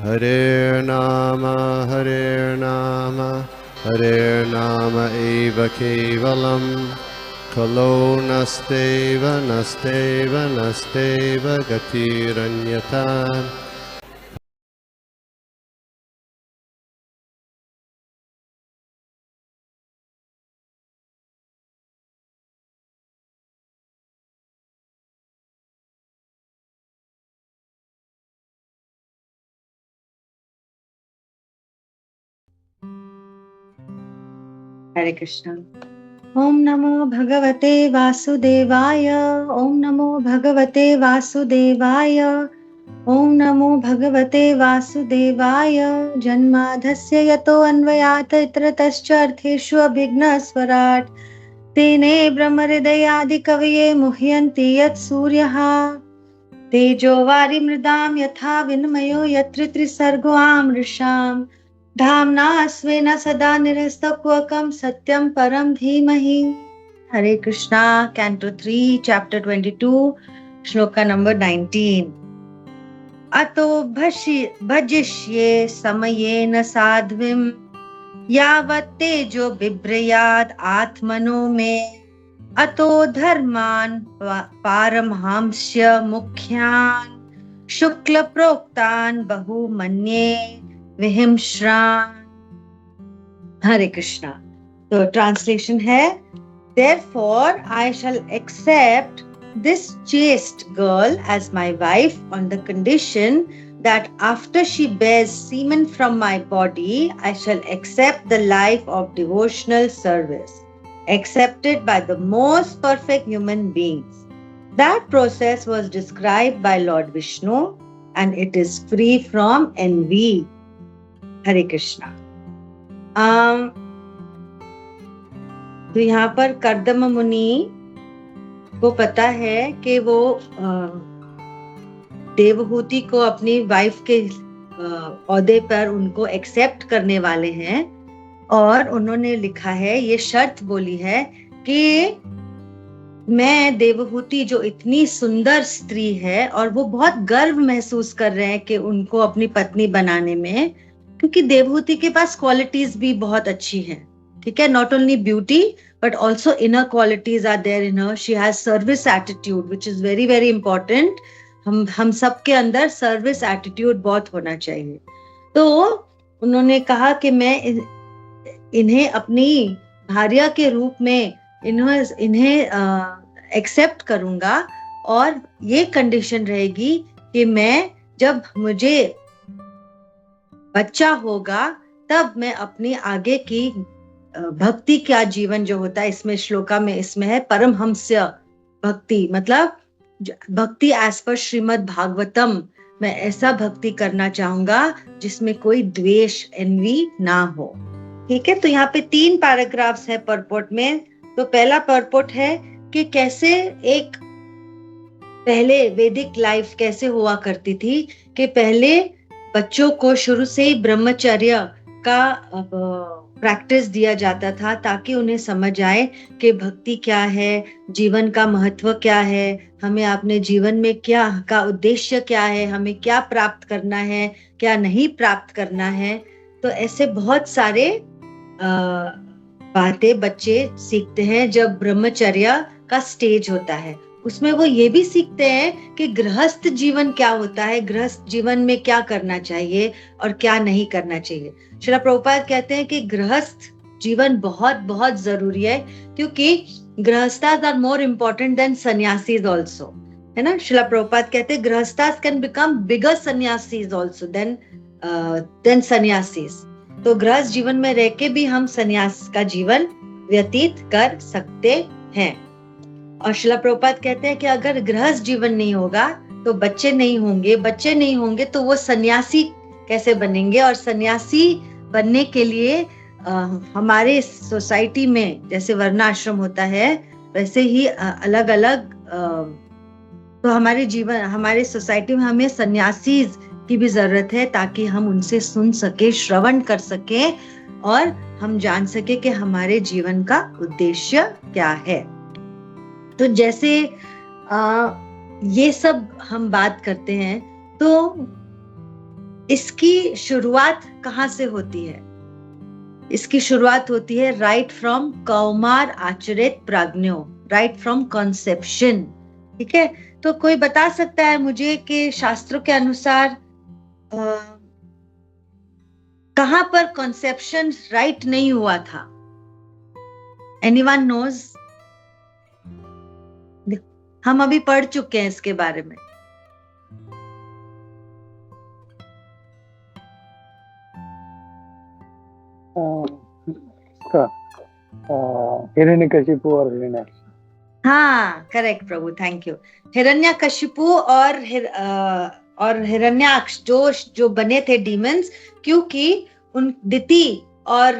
Hare Nama, Hare Nama eva kevalam, Kalo nasteva, nasteva, nasteva gatiranyata. Hare Krishna. Om Namo Bhagavate Vasudevaya. Om Namo Bhagavate Vasudevaya. Om Namo Bhagavate Vasudevaya. Janmadhasya yato anvayat itratascha artheshu abhignasvarat. Tene brahmaridayadi kaviye muhyanti yat suryaha. Tejo vari mridam yatha vinmayo yatra trisargo amrisham. Dhamna svena sada nirastapvakam satyam param dhimahi. Hare Krishna, Canto 3, Chapter 22, Shloka number 19. Ato bhajishye samayena sadvim yavat tejo bibrayad atmano me अतो धर्मान पारमहंस्य मुख्यान शुक्ल प्रोक्तान बहुमन्ये विहिंश्रान. हरे कृष्णा. तो translation है, therefore I shall accept this chaste girl as my wife on the condition that after she bears semen from my body, I shall accept the life of devotional service accepted by the most perfect human beings. That process was described by Lord Vishnu and it is free from envy. Hare Krishna. तो यहाँ पर कर्दम मुनि को पता है कि वो देवहूति को अपनी वाइफ के औहदे पर उनको एक्सेप्ट करने वाले हैं और उन्होंने लिखा है, ये शर्त बोली है कि मैं देवहूति जो इतनी सुंदर स्त्री है और वो बहुत गर्व महसूस कर रहे हैं कि उनको अपनी पत्नी बनाने में, क्योंकि देवहूति के पास क्वालिटीज भी बहुत अच्छी हैं. ठीक है, not only beauty but also inner qualities are there in her. She has service attitude which is very very important. हम सबके अंदर सर्विस एटीट्यूड बहुत होना चाहिए. तो उन्होंने कहा कि मैं इन्हें अपनी भार्या के रूप में इन्हें एक्सेप्ट करूंगा और ये कंडीशन रहेगी कि मैं जब मुझे बच्चा होगा तब मैं अपनी आगे की भक्ति का जीवन जो होता है, इसमें श्लोका में इसमें है परमहंस्य भक्ति, मतलब भक्ति एज पर श्रीमद् भागवतम, मैं ऐसा भक्ति करना चाहूंगा जिसमें कोई द्वेष एनवी ना हो. ठीक है, तो यहाँ पे 3 पैराग्राफ्स है परपोर्ट में. तो पहला परपोर्ट है कि कैसे एक पहले वैदिक लाइफ कैसे हुआ करती थी, कि पहले बच्चों को शुरू से ही ब्रह्मचर्य का प्रैक्टिस दिया जाता था ताकि उन्हें समझ आए कि भक्ति क्या है, जीवन का महत्व क्या है, हमें अपने जीवन में क्या का उद्देश्य क्या है, हमें क्या प्राप्त करना है, क्या नहीं प्राप्त करना है. तो ऐसे बहुत सारे बातें बच्चे सीखते हैं जब ब्रह्मचर्य का स्टेज होता है. उसमें वो ये भी सीखते हैं कि गृहस्थ जीवन क्या होता है, गृहस्थ जीवन में क्या करना चाहिए और क्या नहीं करना चाहिए. श्रील प्रभुपाद कहते हैं कि गृहस्थ जीवन बहुत बहुत जरूरी है, क्योंकि गृहस्थास आर मोर इम्पोर्टेंट देन सन्यासीज ऑल्सो, है ना. श्रील प्रभुपाद कहते हैं गृहस्थास कैन बिकम बिगर सन्यासीज ऑल्सो देन सन्यासीज. तो गृहस्थ जीवन में रह के भी हम सन्यास का जीवन व्यतीत कर सकते हैं. और श्रील प्रभुपाद कहते हैं कि अगर गृहस्थ जीवन नहीं होगा तो बच्चे नहीं होंगे तो वो सन्यासी कैसे बनेंगे. और सन्यासी बनने के लिए हमारे सोसाइटी में जैसे वर्णाश्रम होता है वैसे ही अलग अलग, तो हमारे सोसाइटी में हमें सन्यासी की भी जरूरत है ताकि हम उनसे सुन सके, श्रवण कर सके और हम जान सके कि हमारे जीवन का उद्देश्य क्या है. तो जैसे ये सब हम बात करते हैं, तो इसकी शुरुआत कहाँ से होती है? इसकी शुरुआत होती है राइट फ्रॉम कौमार आचरित प्राज्ञो, राइट फ्रॉम कॉन्सेप्शन। ठीक है, तो कोई बता सकता है मुझे कि शास्त्रों के अनुसार कहां पर कॉन्सेप्शन राइट नहीं हुआ था? Anyone knows? हम अभी पढ़ चुके हैं इसके बारे में। हिरण्यकशिपु और हिरण्याक्ष। हाँ, correct Prabhu, thank you. Hiranyakashipu और हिरण्याक्ष जो बने थे डीमंस, क्योंकि उन दिति और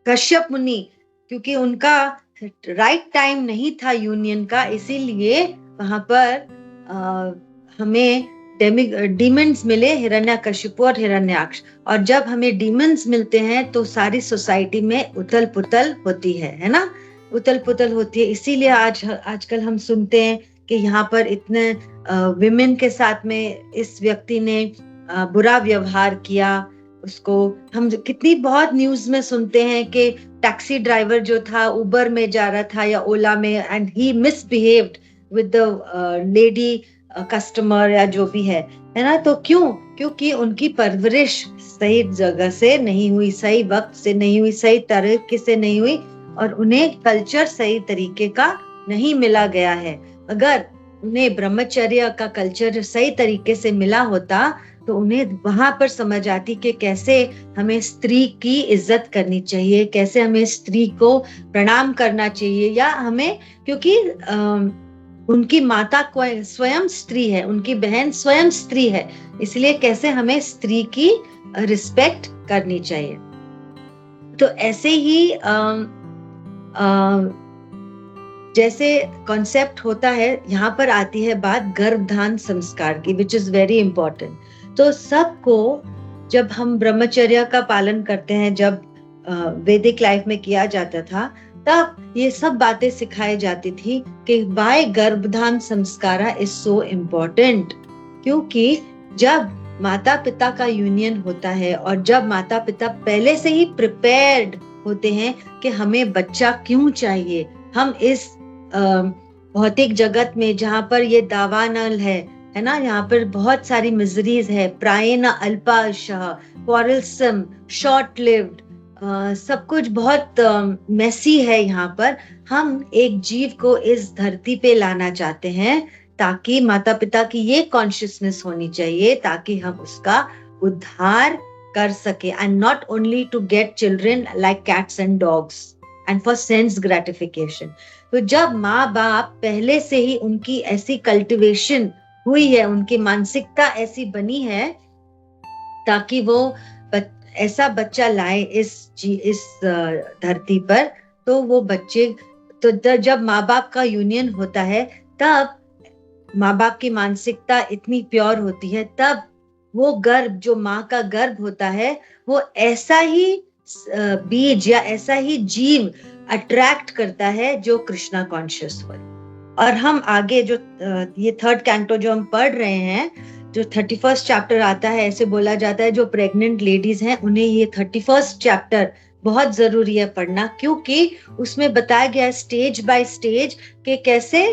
कश्यप मुनि, क्योंकि उनका राइट टाइम नहीं था यूनियन का, इसीलिए वहां पर हमें डीमंस मिले, हिरण्यकशिपु और हिरण्याक्ष। और जब हमें डीमंस मिलते हैं तो सारी सोसाइटी में उथल पुथल होती है ना, उथल पुथल होती है। इसीलिए आजकल हम सुनते हैं कि यहाँ पर इतने विमेन के साथ में इस व्यक्ति ने बुरा व्यवहार किया उसको। हम कितनी बहुत न्यूज में सुनते हैं कि टैक्सी ड्राइवर जो था उबर में जा रहा था या ओला में, and he misbehaved with the lady customer या जो भी है ना। तो क्योंकि उनकी परवरिश सही जगह से नहीं हुई, सही वक्त से नहीं हुई, सही तरीके से नहीं हुई, और उन्हें कल्चर सही तरीके का नहीं मिला गया है। अगर उन्हें ब्रह्मचर्य का कल्चर सही तरीके से मिला होता तो उन्हें वहां पर समझ आती कि कैसे हमें स्त्री की इज्जत करनी चाहिए, कैसे हमें स्त्री को प्रणाम करना चाहिए, या हमें, क्योंकि उनकी माता स्वयं स्त्री है, उनकी बहन स्वयं स्त्री है, इसलिए कैसे हमें स्त्री की रिस्पेक्ट करनी चाहिए। तो ऐसे ही जैसे कॉन्सेप्ट होता है, यहाँ पर आती है बात गर्भधान संस्कार की, विच इज वेरी इंपॉर्टेंट। तो सबको, जब हम ब्रह्मचर्य का पालन करते हैं, जब वैदिक लाइफ में किया जाता था, तब ये सब बातें सिखाई जाती थी कि वाई गर्भधान संस्कार इज सो इम्पोर्टेंट। क्योंकि जब माता पिता का यूनियन होता है और जब माता पिता पहले से ही प्रिपेयर्ड होते हैं कि हमें बच्चा क्यों चाहिए, हम इस भौतिक जगत में जहाँ पर ये दावानल है ना, यहाँ पर बहुत सारी मिजरीज है, प्रायेण अल्पाशः, क्वारलसम, शॉर्ट लिव्ड, सब कुछ बहुत मेसी है। यहाँ पर हम एक जीव को इस धरती पे लाना चाहते हैं ताकि माता पिता की ये कॉन्शियसनेस होनी चाहिए ताकि हम उसका उद्धार कर सके, and not only to get children like cats and dogs and for sense gratification. तो जब माँ बाप पहले से ही उनकी ऐसी कल्टिवेशन हुई है, उनकी मानसिकता ऐसी बनी है ताकि वो ऐसा बच्चा लाए इस धरती पर, तो वो बच्चे, तो जब माँ बाप का यूनियन होता है तब माँ बाप की मानसिकता इतनी प्योर होती है, तब वो गर्भ, जो माँ का गर्भ होता है, वो ऐसा ही बीज या ऐसा ही जीव अट्रैक्ट करता है जो कृष्णा कॉन्शियस हो। और हम आगे जो ये थर्ड कैंटो जो हम पढ़ रहे हैं, जो 31st चैप्टर आता है, ऐसे बोला जाता है जो प्रेग्नेंट लेडीज हैं उन्हें ये 31st चैप्टर बहुत जरूरी है पढ़ना, क्योंकि उसमें बताया गया है स्टेज बाय स्टेज कि कैसे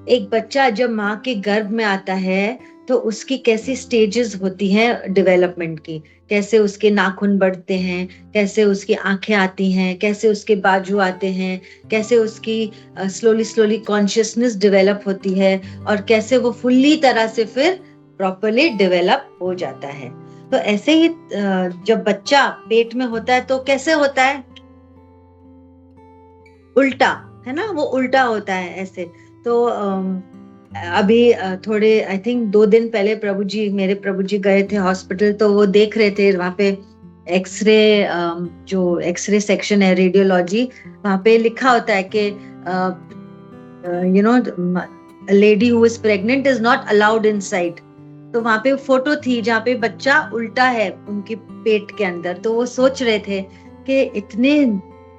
एक बच्चा जब माँ के गर्भ में आता है तो उसकी कैसी स्टेजेस होती हैं डेवलपमेंट की, कैसे उसके नाखून बढ़ते हैं, कैसे उसकी आंखें आती हैं, कैसे उसके बाजू आते हैं, कैसे उसकी स्लोली कॉन्शियसनेस डेवलप होती है, और कैसे वो फुल्ली तरह से फिर प्रॉपरली डेवलप हो जाता है। तो ऐसे ही जब बच्चा पेट में होता है तो कैसे होता है, उल्टा, है ना, वो उल्टा होता है ऐसे। तो अभी थोड़े आई थिंक 2 दिन पहले मेरे प्रभु जी गए थे हॉस्पिटल, तो वो देख रहे थे वहां पे एक्सरे, जो एक्सरे सेक्शन है, रेडियोलॉजी, वहां पे लिखा होता है कि you know lady who is pregnant is not allowed inside. तो वहां पे फोटो थी जहाँ पे बच्चा उल्टा है उनके पेट के अंदर। तो वो सोच रहे थे कि इतने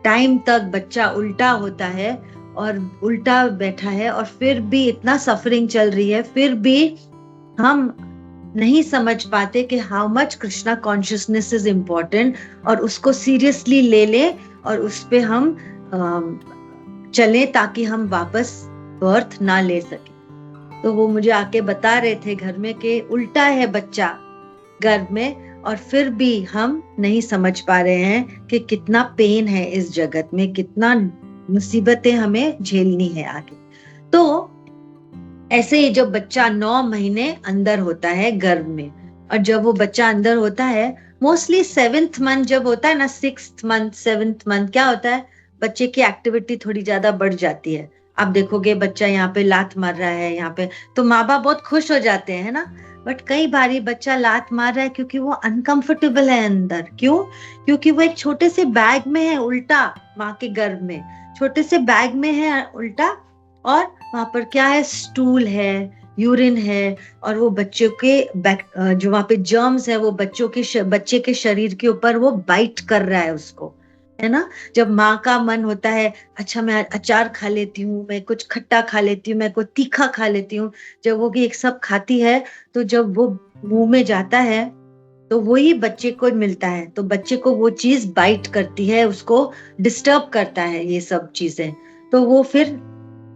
टाइम तक बच्चा उल्टा होता है और उल्टा बैठा है और फिर भी इतना सफरिंग चल रही है, फिर भी हम नहीं समझ पाते कि how much Krishna consciousness is important, और उसको सीरियसली ले लें और उस पे हम चलें ताकि हम वापस बर्थ ना ले सके। तो वो मुझे आके बता रहे थे घर में कि उल्टा है बच्चा गर्भ में, और फिर भी हम नहीं समझ पा रहे हैं कि कितना पेन है इस जगत में, कितना मुसीबतें हमें झेलनी है आगे। तो ऐसे ही जब बच्चा 9 महीने अंदर होता है गर्भ में, और जब वो बच्चा अंदर होता है, मोस्टली 7th मंथ जब होता है ना, 6th मंथ 7th मंथ, क्या होता है, बच्चे की एक्टिविटी थोड़ी ज्यादा बढ़ जाती है। आप देखोगे बच्चा यहाँ पे लात मार रहा है यहाँ पे, तो माँ बाप बहुत खुश हो जाते हैं, है ना। बट कई बारी बच्चा लात मार रहा है क्योंकि वो अनकंफर्टेबल है अंदर। क्यों? क्योंकि वो एक छोटे से बैग में है उल्टा, माँ के गर्भ में छोटे से बैग में है उल्टा, और वहां पर क्या है, स्टूल है, यूरिन है, और वो बच्चों के जो वहां पे जर्म्स है वो बच्चे के शरीर के ऊपर वो बाइट कर रहा है उसको, है ना। जब माँ का मन होता है, अच्छा मैं अचार खा लेती हूँ, मैं कुछ खट्टा खा लेती हूँ, मैं कुछ तीखा खा लेती हूँ, जब वो एक सब खाती है, तो जब वो मुंह में जाता है तो वही बच्चे को मिलता है, तो बच्चे को वो चीज बाइट करती है, उसको डिस्टर्ब करता है ये सब चीजें। तो वो फिर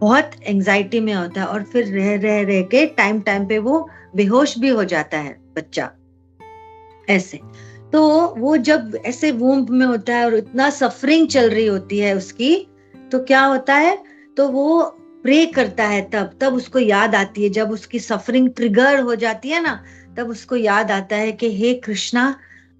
बहुत एंजाइटी में होता है, और फिर रह रह रह के टाइम टाइम पे वो बेहोश भी हो जाता है बच्चा ऐसे। तो वो जब ऐसे वूम्ब में होता है और इतना सफरिंग चल रही होती है उसकी, तो क्या होता है, तो वो प्रे करता है, तब उसको याद आती है, जब उसकी सफरिंग ट्रिगर हो जाती है ना, तब उसको याद आता है कि हे कृष्णा,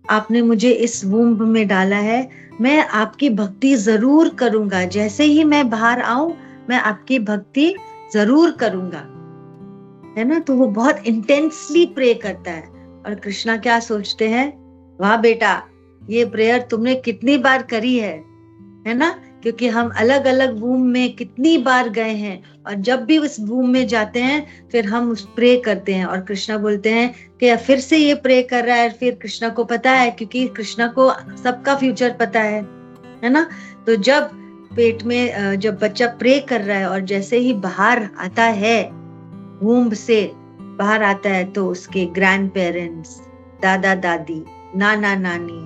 आपने मुझे इस वूम्ब में डाला है, मैं आपकी भक्ति जरूर करूंगा, जैसे ही मैं बाहर आऊं मैं आपकी भक्ति जरूर करूंगा, है ना। तो वो बहुत इंटेंसली प्रे करता है, और कृष्णा क्या सोचते हैं, वाह बेटा, ये प्रेयर तुमने कितनी बार करी है ना, क्योंकि हम अलग अलग वूम में कितनी बार गए हैं, और जब भी उस वूम में जाते हैं फिर हम उस प्रे करते हैं, और कृष्णा बोलते हैं कि फिर से ये प्रे कर रहा है। फिर कृष्णा को पता है, क्योंकि कृष्णा को सबका फ्यूचर पता है ना। तो जब पेट में जब बच्चा प्रे कर रहा है और जैसे ही बाहर आता है, वूम्ब से बाहर आता है, तो उसके ग्रैंड पेरेंट्स, दादा दादी, नाना नानी,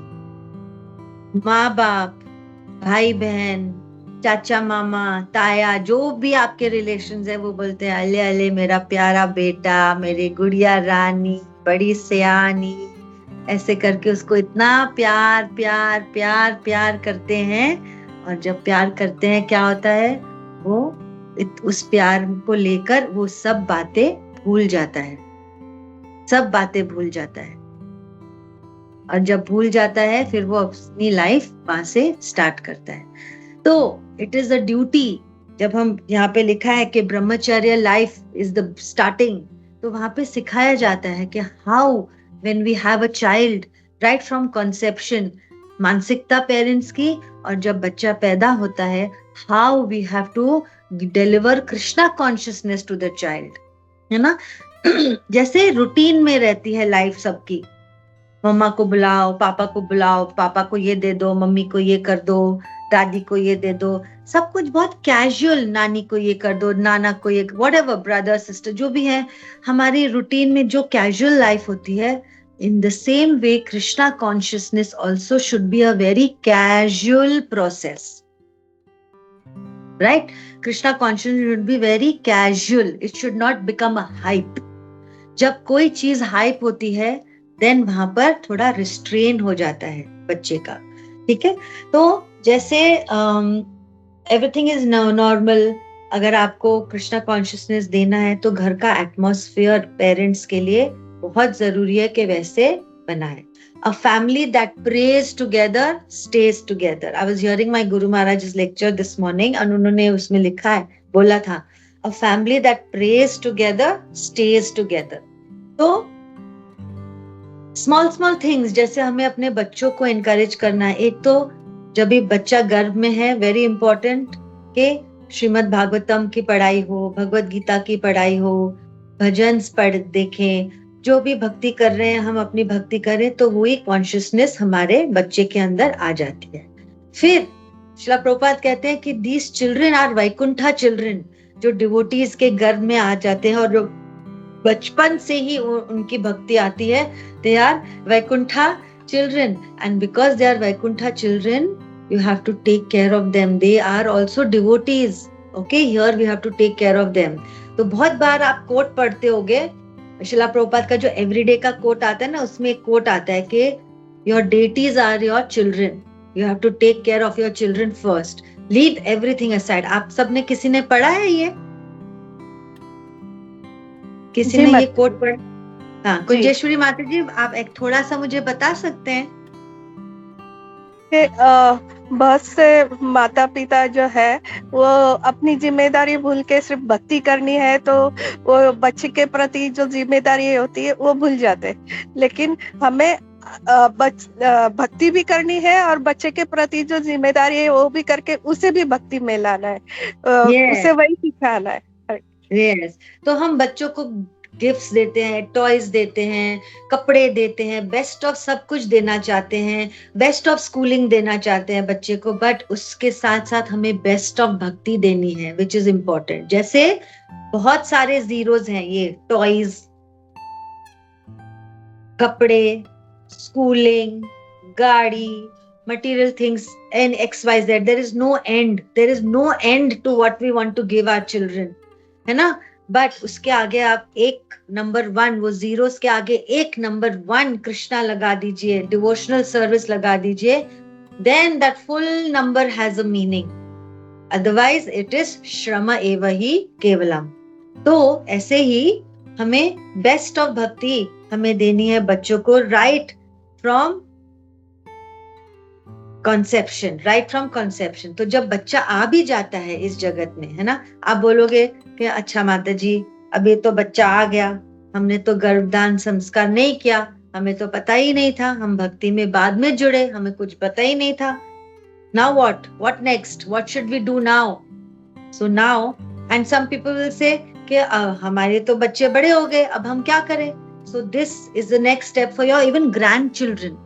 माँ बाप, भाई बहन, चाचा मामा, ताया, जो भी आपके रिलेशंस है, वो बोलते हैं अले अले मेरा प्यारा बेटा, मेरी गुड़िया रानी, बड़ी सयानी, ऐसे करके उसको इतना प्यार प्यार प्यार प्यार करते हैं। और जब प्यार करते हैं क्या होता है, वो उस प्यार को लेकर वो सब बातें भूल जाता है, सब बातें भूल जाता है, और जब भूल जाता है फिर वो अपनी लाइफ वहां से स्टार्ट करता है। तो इट इज अ ड्यूटी, जब हम यहाँ पे लिखा है कि ब्रह्मचर्य लाइफ इज द स्टार्टिंग, तो वहां पे सिखाया जाता है कि how when we have a child, right from conception, मानसिकता पेरेंट्स की, और जब बच्चा पैदा होता है, how we have to deliver Krishna consciousness to the child, है ना। जैसे रूटीन में रहती है लाइफ सबकी, मम्मा को बुलाओ, पापा को बुलाओ, पापा को ये दे दो, मम्मी को ये कर दो, दादी को ये दे दो, सब कुछ बहुत कैजुअल, नानी को ये कर दो, नाना को ये, व्हाटएवर, ब्रदर सिस्टर जो भी है, हमारी रूटीन में जो कैजुअल लाइफ होती है, in the same way Krishna consciousness also should be a very casual process, right. Krishna consciousness should be very casual, it should not become a hype. जब कोई चीज हाइप होती है, देन वहां पर थोड़ा रिस्ट्रेन हो जाता है बच्चे का, ठीक है। तो जैसे एवरीथिंग इज नॉर्मल, अगर आपको कृष्णा कॉन्शियसनेस देना है तो घर का एटमॉस्फेयर पेरेंट्स के लिए बहुत जरूरी है कि वैसे बनाए। A family that prays together stays together. I was hearing my Guru Maharaj's lecture this morning, and उन्होंने उसमें लिखा है, बोला था, A family that prays together stays together. तो स्मॉल थिंग्स, जैसे हमें अपने बच्चों को एनकरेज करना है। एक तो जब भी बच्चा गर्भ में है, वेरी इंपॉर्टेंट कि श्रीमद् भागवतम की पढ़ाई हो, भगवत गीता की पढ़ाई हो, भजन पढ़ देखें, जो भी भक्ति कर रहे हैं हम अपनी भक्ति करें, तो वही कॉन्शियसनेस हमारे बच्चे के अंदर आ जाती है। फिर श्रील प्रभुपाद कहते हैं कि these children are Vaikuntha children, जो डिवोटीज के गर्भ में आ जाते हैं और बचपन से ही उनकी भक्ति आती है. They are Vaikuntha children, and because they are Vaikuntha children, you have to take care of them. They are also devotees. Okay, here we have to take care of them. तो बहुत बार आप कोट पढ़ते होगे, शिला प्रभुपाद का जो everyday का coat आता है ना, उसमें एक कोट आता है कि your deities are your children. You have to take care of your children first. Leave everything aside. आप सबने किसी ने पढ़ा है ये? किसी ने ये कोट पढ़ा? हाँ, कुंजेश्वरी माता जी, आप एक थोड़ा सा मुझे बता सकते हैं? बहुत से माता पिता जो है वो अपनी जिम्मेदारी भूल के सिर्फ भक्ति करनी है, तो वो बच्चे के प्रति जो जिम्मेदारी होती है वो भूल जाते. लेकिन हमें भक्ति भी करनी है और बच्चे के प्रति जो जिम्मेदारी है वो भी करके उसे भी भक्ति में लाना है. उसे वही सिखाना है. Yes. तो हम बच्चों को गिफ्ट्स देते हैं, टॉयज देते हैं, कपड़े देते हैं, बेस्ट ऑफ सब कुछ देना चाहते हैं, बेस्ट ऑफ स्कूलिंग देना चाहते हैं बच्चे को, बट उसके साथ साथ हमें बेस्ट ऑफ भक्ति देनी है, विच इज इम्पोर्टेंट. जैसे बहुत सारे जीरोज हैं, ये टॉयज, कपड़े, स्कूलिंग, गाड़ी, material things, and XYZ. There is no end. There is no end to what we want to give our children. है ना? बट उसके आगे आप एक नंबर 1, वो जीरोस के आगे एक नंबर 1 कृष्णा लगा दीजिए, डिवोशनल सर्विस लगा दीजिए, then that full number has a meaning. Otherwise it is श्रम एव ही केवलम. तो ऐसे ही हमें बेस्ट ऑफ भक्ति हमें देनी है बच्चों को, राइट फ्रॉम कंसेप्शन. तो जब बच्चा आ भी जाता है इस जगत में, है ना, आप बोलोगे कि अच्छा माता जी, अभी तो बच्चा आ गया, हमने तो गर्भदान संस्कार नहीं किया, हमें तो पता ही नहीं था, हम भक्ति में बाद में जुड़े, हमें कुछ पता ही नहीं था. Now what next? What should we do now? So now, and some people will say कि हमारे तो बच्चे बड़े हो गए, अब हम क्या करें? So this is the next step for your even grandchildren,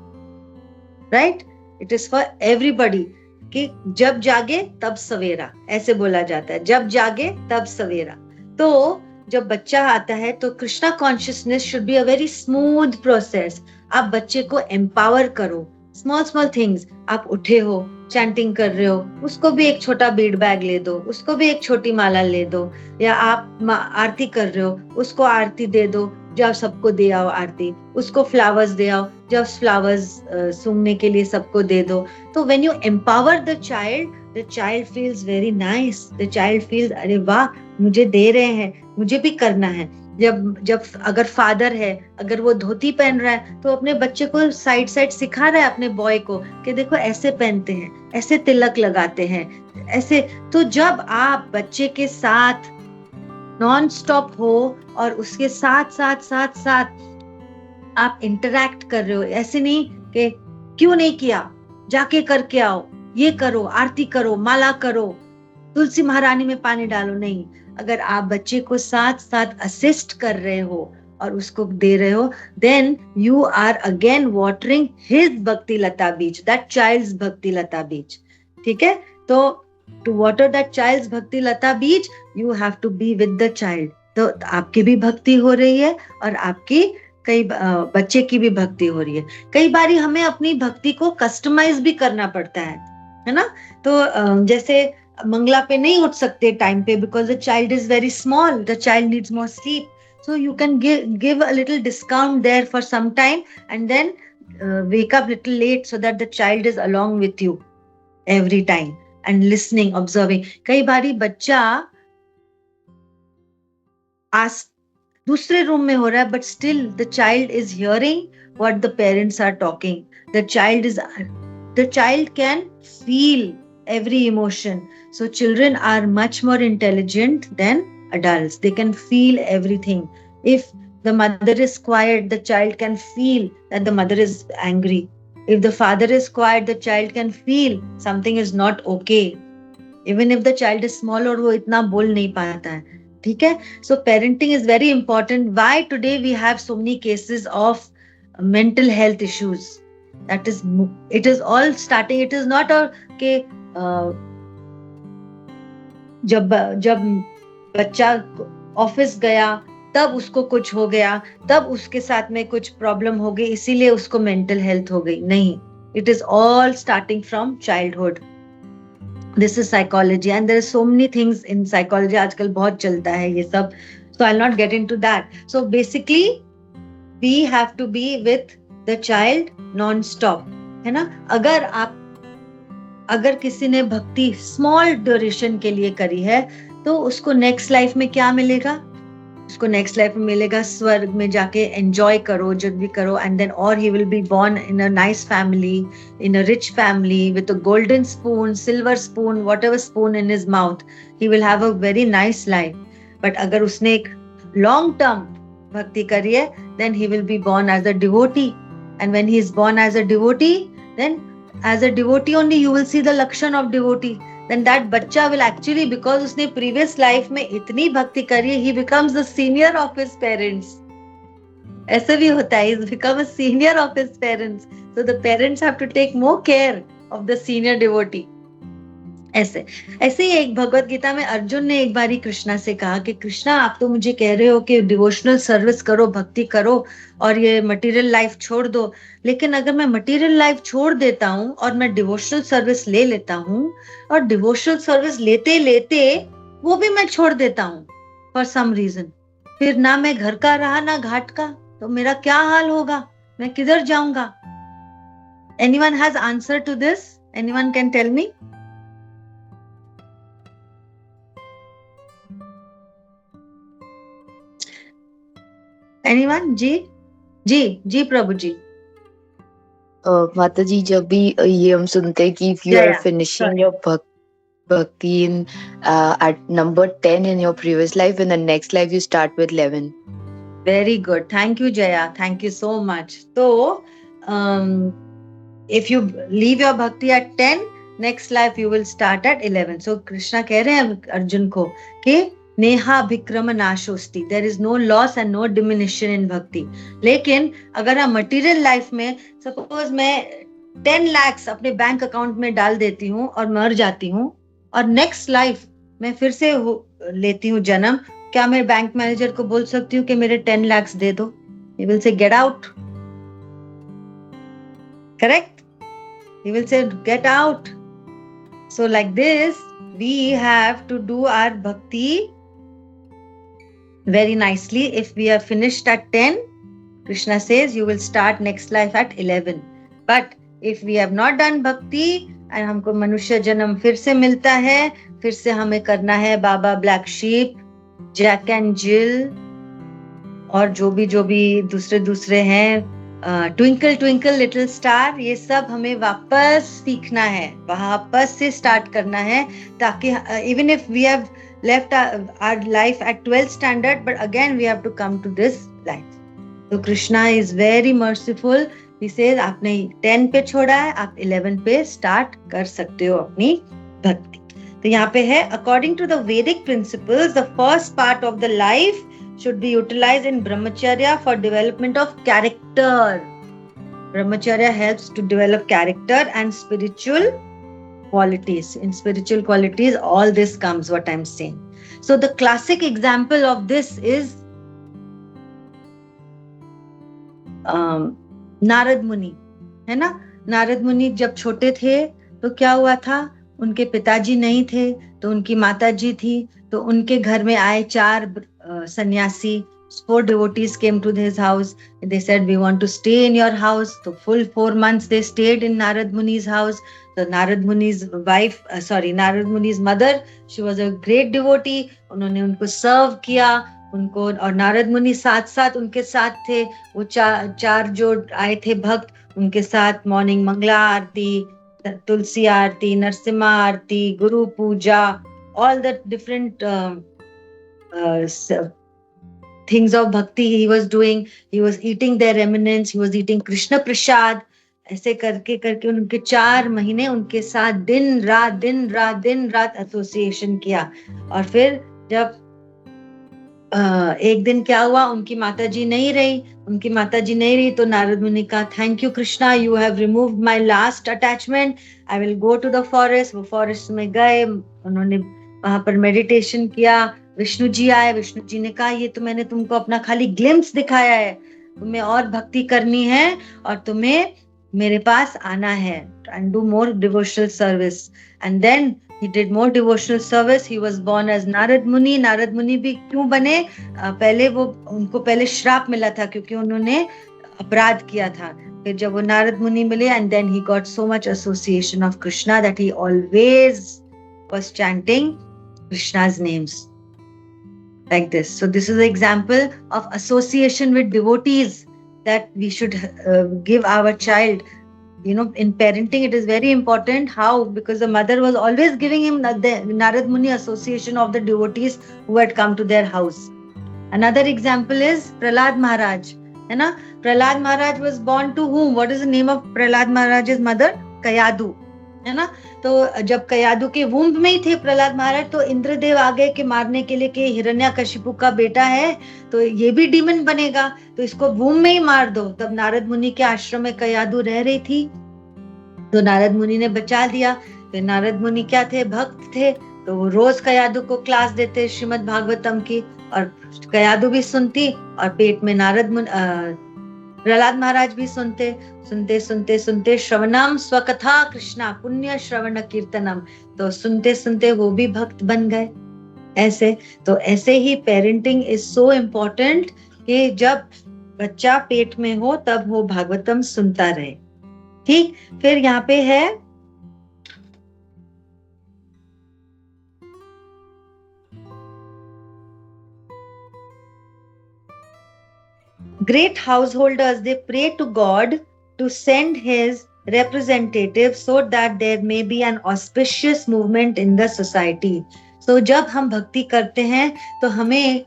right? It is for everybody कि जब जागे तब सवेरा, ऐसे बोला जाता है, जब जागे तब सवेरा. तो जब बच्चा आता है तो Krishna consciousness should be a very smooth process. आप बच्चे को एम्पावर करो, स्मॉल थिंग्स. आप उठे हो, चैंटिंग कर रहे हो, उसको भी एक छोटा बीड बैग ले दो, उसको भी एक छोटी माला ले दो. या आप आरती कर रहे हो, उसको आरती दे दो, जब सबको दे आओ आरती. उसको फ्लावर्स दे आओ, जब फ्लावर्स सूंघने के लिए सबको दे दो. तो when you empower the child feels very nice. The child feels, अरे वाह, मुझे दे रहे हैं, मुझे भी करना है. जब अगर फादर है, अगर वो धोती पहन रहा है, तो अपने बच्चे को साइड सिखा रहा है, अपने बॉय को, कि देखो ऐसे पहनते हैं, ऐसे तिलक लगाते हैं, ऐसे. तो जब आप बच्चे के साथ नॉन स्टॉप हो और उसके साथ आप इंटरैक्ट कर रहे हो, ऐसे नहीं कि क्यों नहीं किया, जाके करके आओ, ये करो, आरती करो, माला करो, तुलसी महारानी में पानी डालो, नहीं. अगर आप बच्चे को साथ असिस्ट कर रहे हो और उसको दे रहे हो, then you are again watering his bhakti lata beach, that child's bhakti lata beach. ठीक है? तो to water that child's bhakti lata beach, you have to be with the child. तो आपकी भी भक्ति हो रही है और आपकी बच्चे की भी भक्ति हो रही है. कई बारी हमें अपनी भक्ति को कस्टमाइज भी करना पड़ता है ना? तो जैसे मंगला पे नहीं उठ सकते टाइम पे, because the child is very small, the child needs more sleep, so you can give a little discount there for some time and then wake up little late so that the child is along with you every time and listening, observing. कई बारी बच्चा दूसरे room में हो रहा है, but still the child is hearing what the parents are talking. The child can feel every emotion. So children are much more intelligent than adults. They can feel everything. If the mother is quiet, the child can feel that the mother is angry. If the father is quiet, the child can feel something is not okay. Even if the child is small और वो इतना बोल नहीं पाता है. ठीक है? So parenting is very important. Why today we have so many cases of mental health issues? It is all starting. It is not कि जब बच्चा ऑफिस गया तब उसको कुछ हो गया, तब उसके साथ में कुछ प्रॉब्लम हो गई, इसीलिए उसको मेंटल हेल्थ हो गई। नहीं, it is all starting from childhood. This is psychology and there are so many things in psychology, आजकल बहुत चलता है ये सब, so I will not get into that. So basically we have to be with the child non stop, है ना। अगर किसी ने भक्ति स्मॉल ड्यूरेशन के लिए करी है तो उसको नेक्स्ट लाइफ में क्या मिलेगा? उसको नेक्स्ट लाइफ में मिलेगा स्वर्ग में जाके एंजॉय करो जो भी करो, एंड देन और he will be born in a nice family, in a rich family with a golden spoon, silver spoon, whatever spoon in his mouth, he will have a very nice life. But अगर उसने एक long term भक्ति करी है, then he will be born as a devotee, and when he is born as a devotee, then as a devotee only you will see the lakshan of devotee. Then that bachcha will actually, because उसने previous life में इतनी भक्ति करी है, he becomes the senior of his parents. ऐसे भी होता है, he's become a senior of his parents. So the parents have to take more care of the senior devotee. ऐसे ही एक भगवत गीता में अर्जुन ने एक बारी कृष्णा से कहा कि कृष्णा, आप तो मुझे कह रहे हो कि डिवोशनल सर्विस करो, भक्ति करो और ये मटेरियल लाइफ छोड़ दो, लेकिन अगर मैं मटेरियल लाइफ छोड़ देता हूँ और मैं डिवोशनल सर्विस ले लेता हूँ, और डिवोशनल सर्विस लेते लेते वो भी मैं छोड़ देता हूँ फॉर सम रीजन, फिर ना मैं घर का रहा ना घाट का, तो मेरा क्या हाल होगा? मैं किधर जाऊंगा? Anyone has answer to this? Anyone can tell me? Anyone? जी प्रभु जी। माता जी, जब भी ये हम सुनते हैं कि if you are finishing your bhakti in at number 10 in your previous life, in the next life you start with 11. Very good. Thank you, Jaya. Thank you so much. So, if you leave your bhakti at 10, next life you will start at 11. So, Krishna कह रहे हैं अर्जुन को कि नेहा विक्रम नाशोस्ति, there is no loss and no diminution in bhakti. लेकिन अगर हम मटेरियल लाइफ में, सपोज मैं 10 लाख अपने बैंक अकाउंट में डाल देती हूँ और मर जाती हूँ, और नेक्स्ट लाइफ मैं फिर से लेती हूँ जन्म, क्या मैं बैंक मैनेजर को बोल सकती हूँ कि मेरे 10 लाख दे दो? He will say get out, correct? He will say get out. So like this we have to do our bhakti very nicely. If we are finished at 10, Krishna says you will start next life at 11. But if we have not done bhakti and हमको मनुष्य जन्म फिर से मिलता है, फिर से हमें करना है baa baa black sheep, Jack and Jill और जो भी दूसरे हैं, ट्विंकल ट्विंकल लिटिल स्टार, ये सब हमें वापस सीखना है, वापस से स्टार्ट करना है, ताकि even if we have left our life at 12th standard, but again we have to come to this life. So Krishna is very merciful. He says आपने 10 पे छोड़ा है, आप 11 पे start कर सकते हो अपनी भक्ति। तो यहाँ पे है, according to the Vedic principles, the first part of the life should be utilized in brahmacharya for development of character. Brahmacharya helps to develop character and spiritual qualities. In spiritual qualities, all this comes, what I'm saying. So the classic example of this is Narad मुनि, है ना। नारद मुनि जब छोटे थे तो क्या हुआ था, उनके पिताजी नहीं थे तो उनकी माताजी थी, तो उनके घर में आए 4 सन्यासी, 4 devotees came to his house. They said, we want to stay in your house. So full 4 months they stayed in Narad Muni's house. So Narad Muni's Narad Muni's mother, she was a great devotee. उन्होंने उनको सर्व किया, उनको, और नारद मुनि साथ उनके साथ थे। वो 4 जो आए थे भक्त, उनके साथ morning Mangla Aarti, Tulsi Aarti, Narasimha Aarti, Guru Puja, all the different things of bhakti he was doing. He was eating their remnants, he was eating Krishna prasad. ऐसे करके उनके 4 महीने उनके साथ दिन रात एसोसिएशन किया। और फिर जब एक दिन क्या हुआ, उनकी माताजी नहीं रही, तो नारद मुनि का, thank you Krishna, you have removed my last attachment, I will go to the forest. वो फॉरेस्ट में गए, उन्होंने वहां पर मेडिटेशन किया, विष्णु जी आए, विष्णु जी ने कहा ये तो मैंने तुमको अपना खाली ग्लिम्स दिखाया है, तुम्हें और भक्ति करनी है और तुम्हें मेरे पास आना है and do more devotional service. And then he did more devotional service. He was born as Narad Muni. Narad मुनि भी क्यों बने? पहले उनको पहले श्राप मिला था क्योंकि उन्होंने अपराध किया था। फिर जब वो नारद मुनि मिले, and then he got so much association of Krishna that he always was chanting Krishna's names like this. So this is an example of association with devotees that we should give our child. In parenting it is very important. How? Because the mother was always giving him the Narad Muni association of the devotees who had come to their house. Another example is Prahlad Maharaj. Prahlad Maharaj was born to whom? What is the name of Prahlad Maharaj's mother? Kayadu. है ना? तो जब कयादू के womb में ही थे प्रहलाद महाराज, तो इंद्रदेव आ गए कि मारने के लिए कि हिरण्यकशिपु का बेटा है तो ये भी डीमन बनेगा, तो इसको वुम्ब में ही मार दो। तब नारद मुनि के आश्रम में कयादू रह रही थी, तो नारद मुनि ने बचा दिया। फिर नारद मुनि क्या थे? भक्त थे, तो वो रोज कयादू को क्लास देते श्रीमद् भागवतम की, और कयादू भी सुनती और पेट में प्रहलाद महाराज भी सुनते श्रवणम स्वकथा कृष्णा पुण्य श्रवण कीर्तनम, तो सुनते सुनते वो भी भक्त बन गए। ऐसे ही पेरेंटिंग इज सो इम्पोर्टेंट कि जब बच्चा पेट में हो तब वो भागवतम सुनता रहे। ठीक, फिर यहाँ पे है great householders, they pray to God to send his representative so that there may be an auspicious movement in the society. So जब हम भक्ति करते हैं तो हमें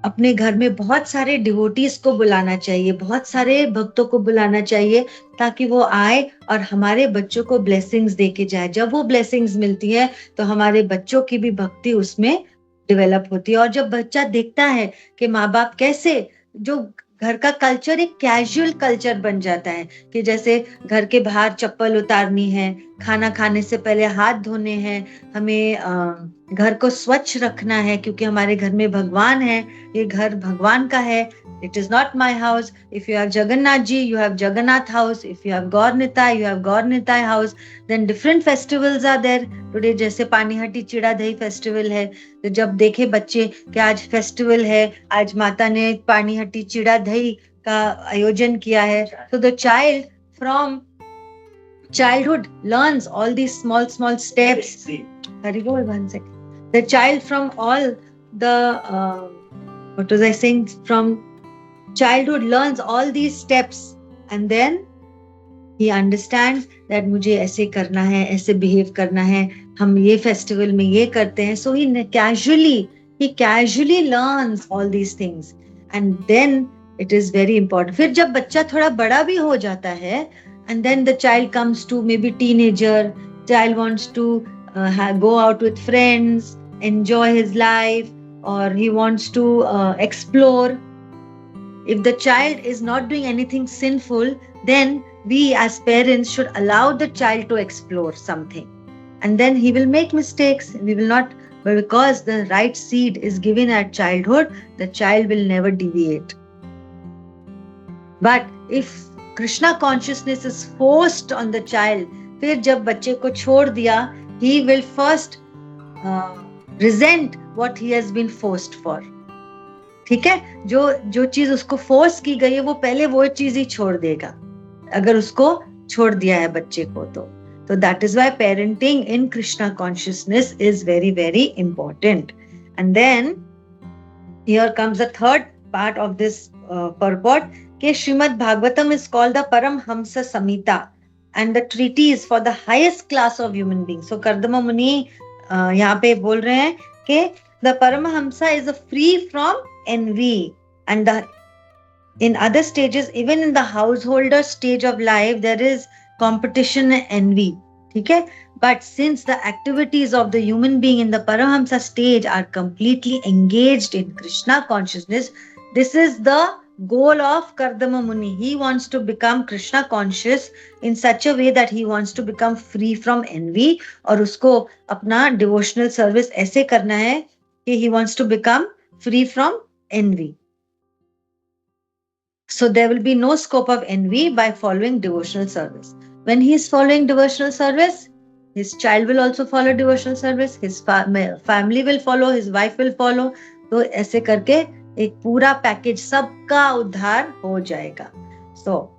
अपने घर में बहुत सारे डिवोटीज को बुलाना चाहिए, बहुत सारे भक्तों को बुलाना चाहिए, ताकि वो आए और हमारे बच्चों को ब्लेसिंग्स दे के जाए। जब वो ब्लेसिंग्स मिलती है तो हमारे बच्चों की भी भक्ति उसमें डेवलप होती है। और जब बच्चा देखता है कि माँ बाप कैसे, जो घर का कल्चर एक कैजुअल कल्चर बन जाता है कि जैसे घर के बाहर चप्पल उतारनी है, खाना खाने से पहले हाथ धोने हैं, हमें घर को स्वच्छ रखना है क्योंकि हमारे घर में भगवान है, ये घर भगवान का है। It is not my house. If you have Jagannath ji, you have Jagannath house. If you have Gaur Nitai, you have Gaur Nitai house. Then different festivals are there. Today जैसे पानीहाटी चिड़ा दही फेस्टिवल है, तो जब देखे बच्चे कि आज फेस्टिवल है, आज माता ने पानीहाटी चिड़ा दही का आयोजन किया है, so the child from childhood learns all these small steps. Haribol, one second. The child from all the what was I saying? From childhood learns all these steps, and then he understands that मुझे ऐसे करना है, ऐसे behave करना है, हम ये festival में ये करते हैं. So he casually learns all these things, and then it is very important. फिर जब बच्चा थोड़ा बड़ा भी हो जाता है, and then the child comes to maybe teenager, child wants to go out with friends, enjoy his life, or he wants to explore. If the child is not doing anything sinful, then we as parents should allow the child to explore something. And then he will make mistakes. We will not, but because the right seed is given at childhood, the child will never deviate. But if Krishna consciousness is forced on the child, फिर जब बच्चे को छोड़ दिया, he will first resent what he has been forced for. ठीक है, जो चीज उसको फोर्स की गई है वो पहले वो चीज ही छोड़ देगा अगर उसको छोड़ दिया है बच्चे को तो that is why parenting in Krishna consciousness is very, very important. And then here comes the third part of this purport कि Srimad Bhagavatam is called the Paramhamsa Samhita and the treatise for the highest class of human beings. So Kardama Muni यहाँ पे बोल रहे हैं कि the Paramahamsa is free from envy, and in other stages, even in the householder stage of life, there is competition and envy. Okay? But since the activities of the human being in the Paramahamsa stage are completely engaged in Krishna consciousness, this is the goal of Kardama Muni. He wants to become Krishna conscious in such a way that he wants to become free from envy, और उसको अपना devotional service ऐसे करना है He wants to become free from envy. So there will be no scope of envy by following devotional service. When he is following devotional service, his child will also follow devotional service, his family will follow, his wife will follow. तो ऐसे करके एक पूरा package सबका उद्धार हो जाएगा. So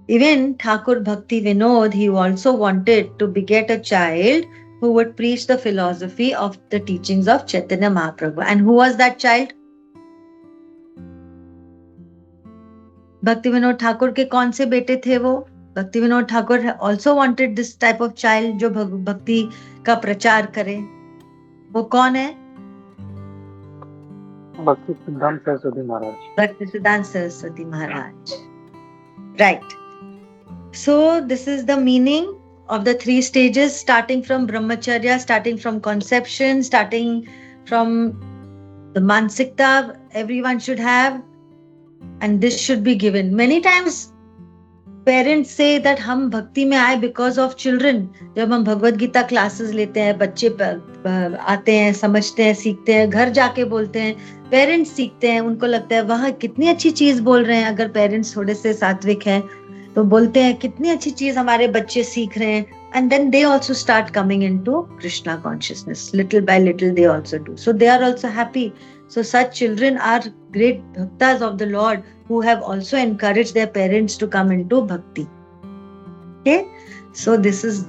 even Thakur Bhakti Vinod, he also wanted to beget a child who would preach the philosophy of the teachings of Chaitanya Mahaprabhu. And who was that child? Bhakti Vinod Thakur के कौन से बेटे थे वो? Bhakti Vinod Thakur also wanted this type of child जो भक्ति का प्रचार करे. वो कौन है? भक्ति सिद्धांत सरस्वती महाराज. Bhakti Siddhanta Saraswati Maharaj. Right. So this is the meaning of the 3 stages, starting from brahmacharya, starting from conception, starting from the mansikta everyone should have, and this should be given. Many times parents say that हम भक्ति में आए because of children. जब हम Bhagavad Gita classes लेते हैं, बच्चे आते हैं, समझते हैं, सीखते हैं, घर जाके बोलते हैं, पेरेंट्स सीखते हैं, उनको लगता है वाह कितनी अच्छी चीज बोल रहे हैं. अगर पेरेंट्स थोड़े से सात्विक हैं तो बोलते हैं कितनी अच्छी चीज हमारे बच्चे सीख रहे हैं. And then they also start coming into Krishna consciousness. Little by little they also do. So they are also happy. So such children are great bhaktas of the Lord who have also encouraged their parents to come into bhakti. Okay? So this is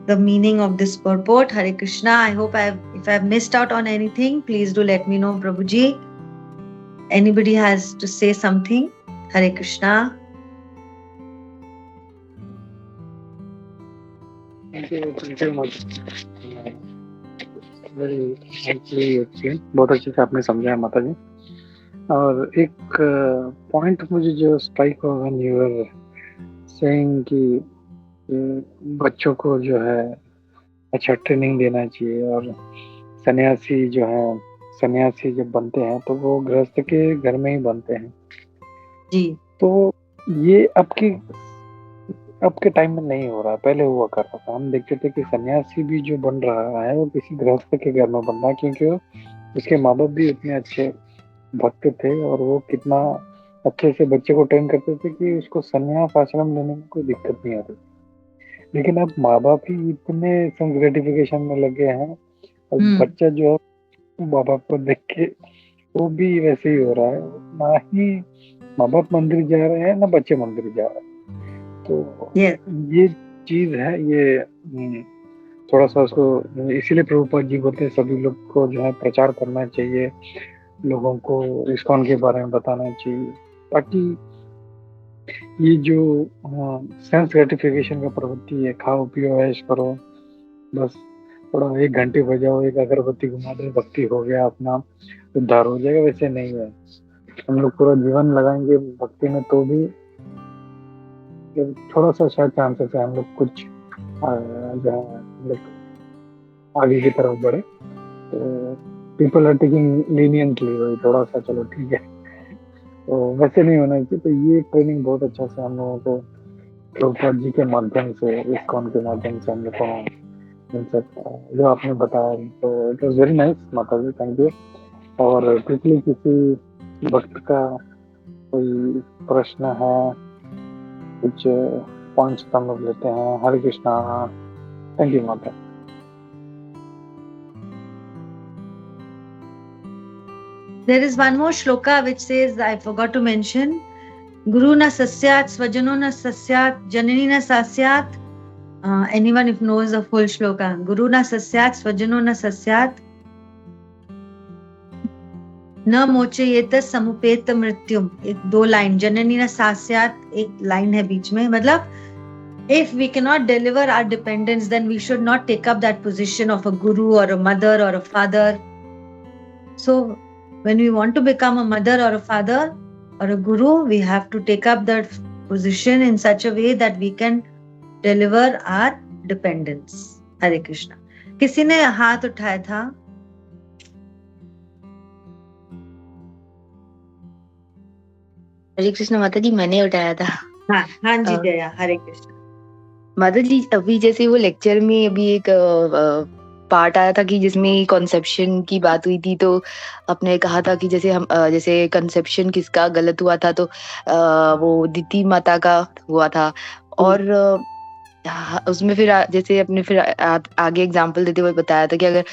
the meaning of this purport. Hare Krishna. I hope if I have missed out on anything, please do let me know, Prabhuji. Anybody has to say something? Hare Krishna. Thank you much. Very nicely explained. बहुत अच्छे से आपने समझाया माता जी. और एक point मुझे जो स्ट्राइक हुआ व्हेन यू वर सेइंग कि बच्चों को जो है अच्छा ट्रेनिंग देना चाहिए, और सन्यासी जो है, सन्यासी जब बनते हैं तो वो गृहस्थ के घर में ही बनते हैं जी. तो ये आपके टाइम में नहीं हो रहा, पहले हुआ करता था. हम देखते थे कि सन्यासी भी जो बन रहा है वो किसी गृहस्थ के घर में बन रहा है, क्योंकि उसके माँ बाप भी उतने अच्छे भक्त थे और वो कितना अच्छे से बच्चे को ट्रेन करते थे कि उसको सन्यास आश्रम लेने में कोई दिक्कत नहीं आती. लेकिन अब माँ बाप ही इतने सेंस ग्रेटिफिकेशन में लगे हैं और बच्चा जो है माँ बाप को देख के वो भी वैसे ही हो रहा है. ना ही माँ बाप मंदिर जा रहे हैं ना बच्चे मंदिर जा रहे हैं. तो ये चीज है, ये थोड़ा सा उसको इसीलिए प्रभुपाद जी बोलते हैं सभी लोग को जो है प्रचार करना चाहिए, लोगों को इस्कॉन के बारे में बताना चाहिए, ताकि ये जो सेंस ग्रेटिफिकेशन का प्रवृत्ति है, खाओ पियो ऐश करो, बस थोड़ा 1 घंटे बजाओ, एक अगरबत्ती घुमा दो, भक्ति हो गया, अपना उद्धार हो जाएगा, वैसे नहीं है. हम लोग पूरा जीवन लगाएंगे भक्ति में तो भी थोड़ा सा शायद चांसेस है हम लोग कुछ जो है हम लोग आगे की तरफ बढ़े. तो पीपल आर टेकिंग लीनियंटली, वही थोड़ा सा चलो ठीक है, तो वैसे नहीं होना चाहिए. तो ये ट्रेनिंग बहुत अच्छा से हम लोगों को प्रभुपाद जी के माध्यम से, इस्कॉन के माध्यम से हम लोग को मिल सकता है जो आपने बताया. तो इट वॉज वेरी नाइस माता जी, थैंक यू. और क्विकली किसी भक्त का कोई प्रश्न है, कुछ पॉइंट्स हम लोग लेते हैं. हरे कृष्णा. थैंक यू माता. There is one more shloka which says, I forgot to mention, Guru na sasyat, svajano na sasyat, janani na sasyat. Anyone if knows the full shloka? Guru na sasyat, svajano na sasyat, न मोचयेत समुपेत मृत्युम. एक 2 line, जननी न सास्यात एक line है बीच में. मतलब if we cannot deliver our dependence, then we should not take up that position of a guru or a mother or a father. So when we want to become a mother or a father or a guru, we have to take up that position in such a way that we can deliver our dependence. Hare Krishna. किसी ने हाथ उठाया था? हरे कृष्ण माता जी, मैंने उठाया था. हाँ जी जया. हरे कृष्ण माता जी. अभी जैसे वो लेक्चर में अभी एक पार्ट आया था कि जिसमें कंसेप्शन की बात हुई थी, तो आपने कहा था कि जैसे हम जैसे कंसेप्शन किसका गलत हुआ था, तो वो दिति माता का हुआ था। और उसमें फिर जैसे अपने फिर आगे एग्जांपल देते हुए बताया था कि अगर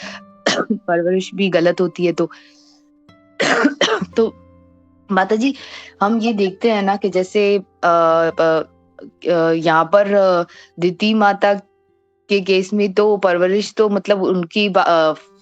परवरिश भी गलत होती है तो माता जी हम ये देखते हैं ना कि जैसे यहाँ पर दिति माता के केस में तो परवरिश तो मतलब उनकी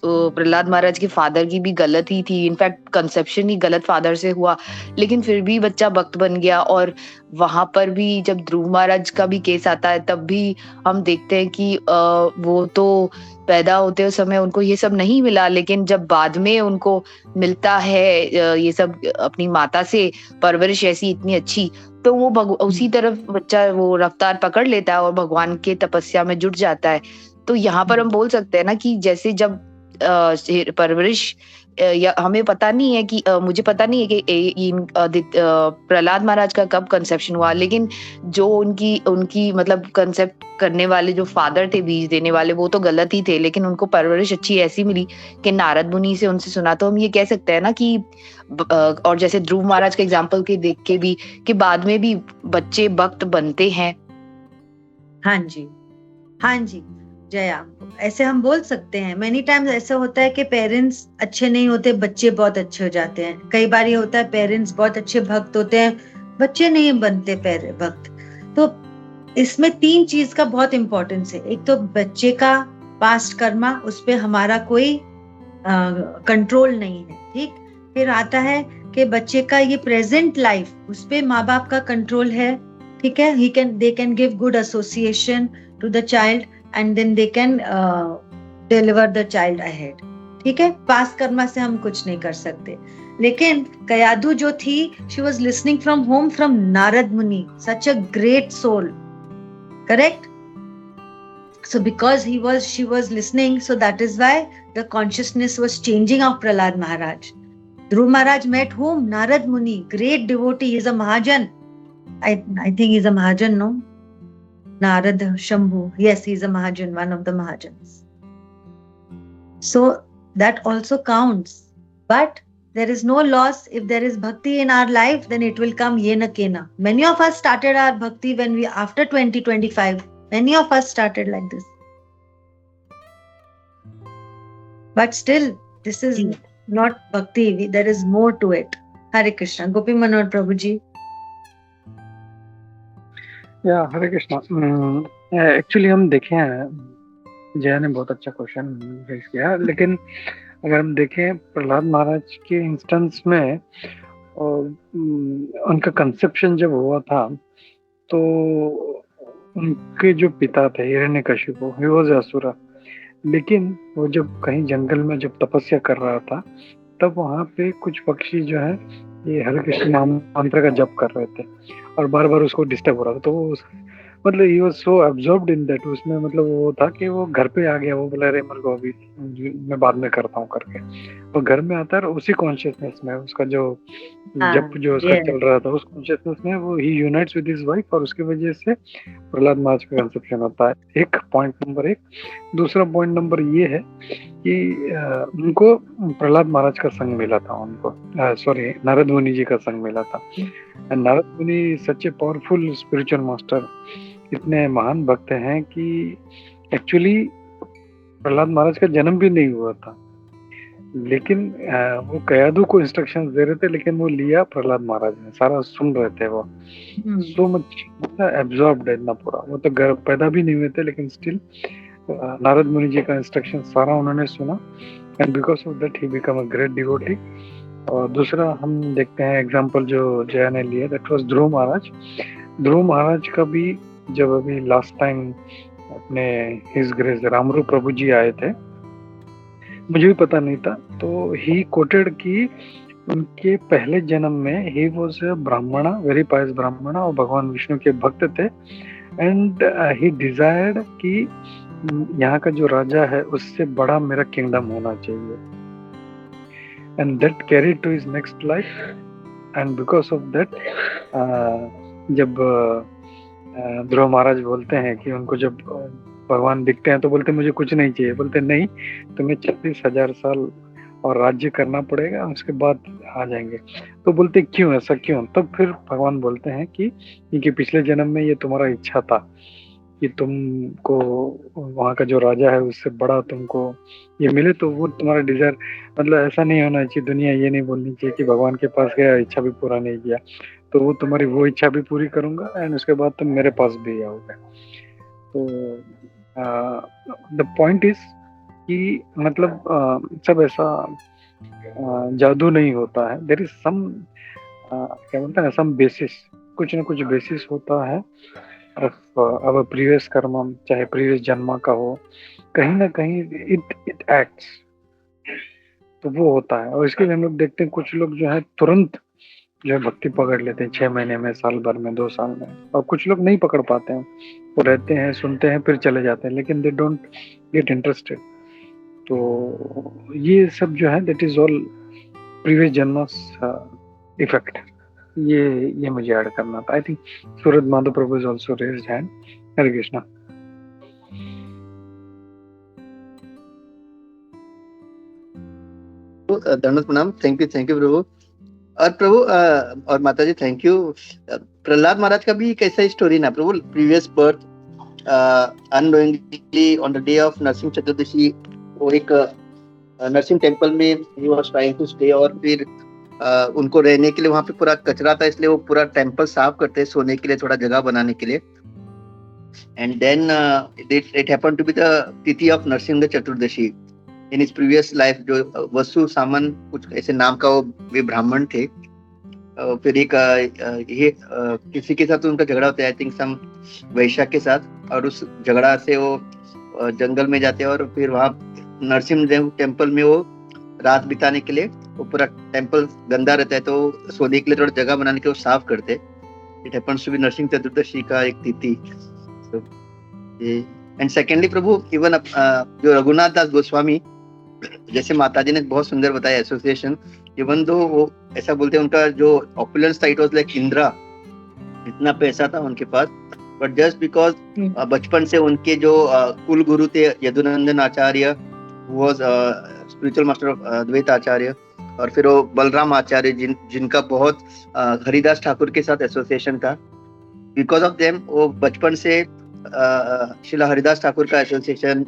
प्रहलाद महाराज के फादर की भी गलत ही थी, इनफैक्ट कंसेप्शन ही गलत फादर से हुआ, लेकिन फिर भी बच्चा भक्त बन गया। और वहां पर भी जब ध्रुव महाराज का भी केस आता है तब भी हम देखते हैं कि वो तो पैदा होते समय उनको ये सब नहीं मिला, लेकिन जब बाद में उनको मिलता है ये सब अपनी माता से परवरिश ऐसी इतनी अच्छी, तो वो उसी तरफ बच्चा वो रफ्तार पकड़ लेता है और भगवान के तपस्या में जुट जाता है। तो यहाँ पर हम बोल सकते हैं ना कि जैसे जब परवरिश या हमें पता नहीं है कि मुझे पता नहीं है कि प्रहलाद महाराज का कब कंसेप्शन हुआ, लेकिन जो उनकी मतलब कंसेप्ट करने वाले जो फादर थे, बीज देने वाले, वो तो गलत ही थे, लेकिन उनको परवरिश अच्छी ऐसी मिली कि नारद मुनि से उनसे सुना। तो हम ये कह सकते हैं ना कि और जैसे ध्रुव महाराज के एग्जाम्पल के देख के भी कि बाद में भी बच्चे भक्त बनते हैं। हाँ जी, हाँ जी जया, ऐसे हम बोल सकते हैं। मेनी टाइम्स ऐसा होता है कि पेरेंट्स अच्छे नहीं होते, बच्चे बहुत अच्छे हो जाते हैं। कई बार ये होता है पेरेंट्स बहुत अच्छे भक्त होते हैं, बच्चे नहीं बनते भक्त। तो इसमें 3 चीज का बहुत इंपॉर्टेंस है। एक तो बच्चे का पास्ट कर्मा, उस पे हमारा कोई कंट्रोल नहीं है, ठीक। फिर आता है कि बच्चे का ये प्रेजेंट लाइफ, उस पे माँ बाप का कंट्रोल है, ठीक है। They can give good association to the child and then they can deliver the child ahead, ठीक है। पास कर्मा से हम कुछ नहीं कर सकते। लेकिन कयाधु जो थी, she was listening from home from Narad Muni, such a great soul, correct? So because she was listening, so that is why the consciousness was changing of Prahlad Maharaj. Dhruv Maharaj met whom? Narad Muni, great devotee. He is a Mahajan. I think he is a Mahajan, no? Narad Shambhu. Yes, he is a Mahajan, one of the Mahajans. So that also counts. But there is no loss. If there is bhakti in our life, then it will come yena kena. Many of us started our bhakti when we, after 2025, many of us started like this. But still, this is not bhakti. There is more to it. Hare Krishna. Gopi Manohar Prabhuji. या हरे Krishna. Actually हम देखे हैं, जया ने बहुत अच्छा question raise किया, लेकिन अगर हम देखें प्रहलाद महाराज के इंस्टेंस में उनका कंसेप्शन जब हुआ था, तो उनके जो पिता थे हिरण्यकशिपु, ही वाज असुरा, लेकिन वो जब कहीं जंगल में जब तपस्या कर रहा था, तब वहां पे कुछ पक्षी जो है ये हरे कृष्ण मंत्र का जप कर रहे थे और बार बार उसको डिस्टर्ब हो रहा था। तो वो मतलब he was so absorbed in that, उसमें मतलब वो था कि वो घर पे आ गया, वो बोला अरे मेरे को अभी मैं बाद में करता हूँ करके, वो घर में आता है और उसी कॉन्शियसनेस में उसका जो जप जो उसका चल रहा था, उस कॉन्शियसनेस में वो ही यूनाइट्स विद हिज वाइफ, और उसकी वजह से प्रहलाद महाराज का कंसेप्शन होता है। एक पॉइंट नंबर 1। दूसरा पॉइंट नंबर ये है कि उनको प्रहलाद महाराज का संग मिला था, उनको सॉरी नारद मुनि जी का संग मिला था। नारद मुनि सच ए पावरफुल स्पिरिचुअल मास्टर, इतने महान भक्त हैं कि एक्चुअली प्रहलाद महाराज का जन्म भी नहीं हुआ था, लेकिन वो कयाधु को इंस्ट्रक्शंस दे रहे थे, लेकिन वो लिया प्रहलाद महाराज ने, सारा सुन रहे थे वो। सो मच एब्जॉर्ब्ड है इतना पूरा, वो तो घर पैदा भी नहीं हुए थे, लेकिन स्टिल नारद मुनि जी का इंस्ट्रक्शन सारा उन्होंने सुना, and because of that he become a great devotee. और दूसरा हम देखते हैं एग्जांपल जो जया ने लिया, दैट वाज ध्रुव महाराज। ध्रुव महाराज का भी जब अभी लास्ट टाइम अपने हिज ग्रेस रामरू प्रभु जी आए थे, मुझे भी पता नहीं था, तो ही कोटेड कि उनके पहले जन्म में ही वाज अ ब्राह्मणा, वेरी पायस ब्राह्मणा, और भगवान विष्णु के भक्त थे, एंड ही डिजायर्ड कि यहाँ का जो राजा है उससे बड़ा मेरा किंगडम होना चाहिए, and that carried to his next life. And because of that जब ध्रुव महाराज बोलते हैं कि उनको जब भगवान दिखते हैं तो बोलते मुझे कुछ नहीं चाहिए, बोलते नहीं तुम्हें 36,000 साल और राज्य करना पड़ेगा, उसके बाद आ जाएंगे। तो बोलते क्यों, ऐसा क्यों? तब फिर भगवान बोलते हैं कि क्योंकि पिछले जन्म में ये तुम्हारा इच्छा था कि तुमको वहाँ का जो राजा है उससे बड़ा तुमको ये मिले, तो वो तुम्हारा डिजायर, मतलब ऐसा नहीं होना चाहिए, दुनिया ये नहीं बोलनी चाहिए कि भगवान के पास गया इच्छा भी पूरा नहीं किया, तो वो तुम्हारी वो इच्छा भी पूरी करूंगा एंड उसके बाद तुम मेरे पास भी आओगे। तो द पॉइंट इज कि मतलब सब ऐसा जादू नहीं होता है, देयर इज सम क्या बोलते हैं सम बेसिस, कुछ ना कुछ बेसिस होता है ऑफ आवर प्रीवियस कर्म, चाहे प्रीवियस जन्म का हो, कहीं ना कहीं इट एक्ट्स, तो वो होता है। और इसके लिए हम लोग देखते हैं कुछ लोग जो है तुरंत जो है भक्ति पकड़ लेते हैं 6 महीने में, साल भर में, 2 साल में, और कुछ लोग नहीं पकड़ पाते हैं, वो रहते हैं, सुनते हैं, फिर चले जाते हैं, लेकिन दे डोंट गेट इंटरेस्टेड। तो ये सब जो है दैट इज ऑल प्रीवियस जन्मस इफेक्ट, ये मुझे ऐड करना था। I think Suraj Madhav Prabhu is also raised hand. Hare Krishna. धन्यवाद, प्रणाम, थैंक यू प्रभु। और प्रभु और माता जी थैंक यू। प्रहलाद महाराज का भी कैसा स्टोरी ना प्रभु, previous birth unknowingly on the day of Narasimha Chaturdashi, वो एक नरसिंह टेम्पल में ही वाज ट्राइंग टू स्टे, और फिर उनको रहने के लिए वहां पे पूरा कचरा था, इसलिए वो पूरा टेम्पल साफ करते हैं सोने के लिए, थोड़ा जगह बनाने के लिए। And then it happened to be the tithi of Narasimha Chaturdashi in his previous life. जो वसु सामन कुछ ऐसे नाम का वो वे ब्राह्मण थे। फिर एक ये किसी के साथ उनका झगड़ा होता है, आई थिंक सम वैश्य के साथ, और उस झगड़ा से वो जंगल में जाते हैं, और फिर वहाँ नरसिंह देव टेम्पल में वो रात बिताने के लिए, वो पूरा टेम्पल गंदा रहता है तो सोने के लिए थोड़ा जगह बनाने के लिए वो साफ करते। It happens to be Narasimha Chaturdashi का एक तिथि। एंड सेकेंडली प्रभु, इवन जो रघुनाथ दास गोस्वामी, जैसे माताजी ने बहुत सुंदर बताया एसोसिएशन, इवन दो वो ऐसा बोलते हैं उनका जो ऑपुलेंस था इट वाज लाइक इंद्रा, इतना पैसा था उनके पास, बट जस्ट बिकॉज बचपन से उनके जो कुल गुरु थे यदुनंदन आचार्य, वाज स्पिरिचुअल मास्टर ऑफ अद्वैत आचार्य, और फिर वो बलराम आचार्य जिनका बहुत हरिदास ठाकुर के साथ एसोसिएशन था, बिकॉज ऑफ देम वो बचपन से शिला हरिदास ठाकुर का एसोसिएशन,